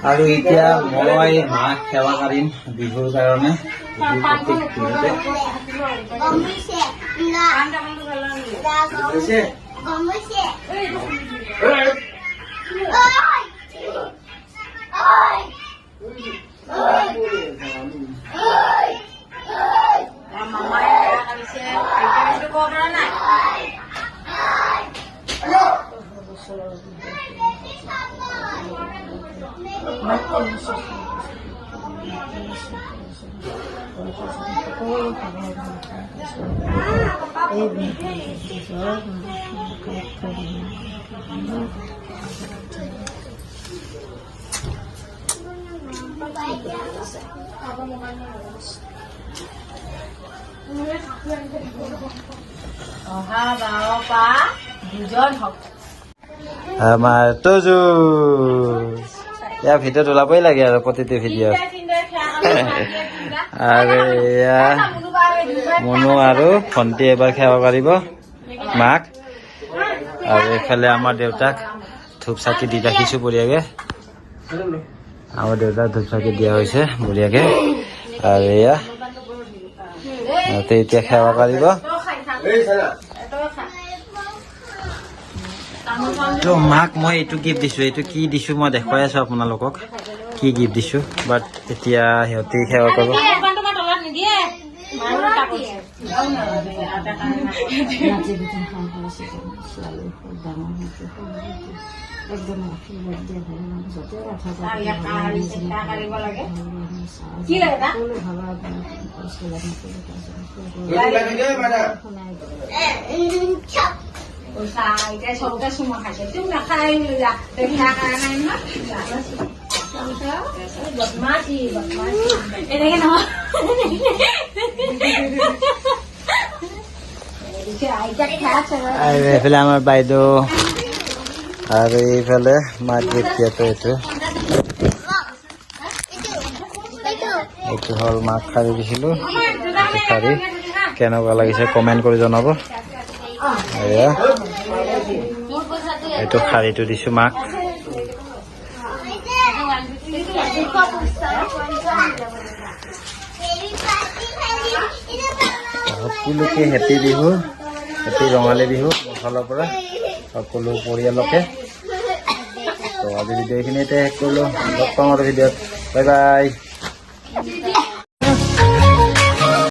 আৰু এতিয়া মই মাক সেৱা কৰিম বিহুৰ কাৰণে। আমাৰ তজু ইয়াৰ ভিডিঅ'ত ওলাবই লাগে আৰু প্ৰতিটো ভিডিঅ'। আৰু এয়া মুনু আৰু ভণ্টি এবাৰ সেৱা কৰিব মাক। আৰু এইফালে আমাৰ দেউতাক ধূপ চাকি দি ৰাখিছোঁ বঢ়িয়াকে। আমাৰ দেউতাক ধূপ চাকি দিয়া হৈছে বঢ়িয়াকে। আৰু এয়া এতিয়া সেৱা কৰিব। তো মাক মই এইটো গিফ্ট দিছোঁ। এইটো কি দিছোঁ মই দেখুৱাই আছোঁ আপোনালোকক, কি গিফ্ট দিছোঁ। বাট এতিয়া সিহঁতে সেৱা কৰিব। এইফালে আমাৰ বাইদেউ আৰু এইফালে মাক গিফ্ট দিয়াটো এইটো হ'ল মাক শাৰী দিছিলোঁ। শাৰী কেনেকুৱা লাগিছে কমেণ্ট কৰি জনাব। এয়া এইটো শাৰীটো দিছোঁ মাক। সকলোকে হেপী বিহু, হেপী ৰঙালী বিহু মোৰ ফালৰ পৰা সকলো পৰিয়ালকে। তো আজি ভিডিঅ' এইখিনিতে শেষ কৰিলোঁ। লগ পাম আৰু ভিডিঅ'ত। Bye bye.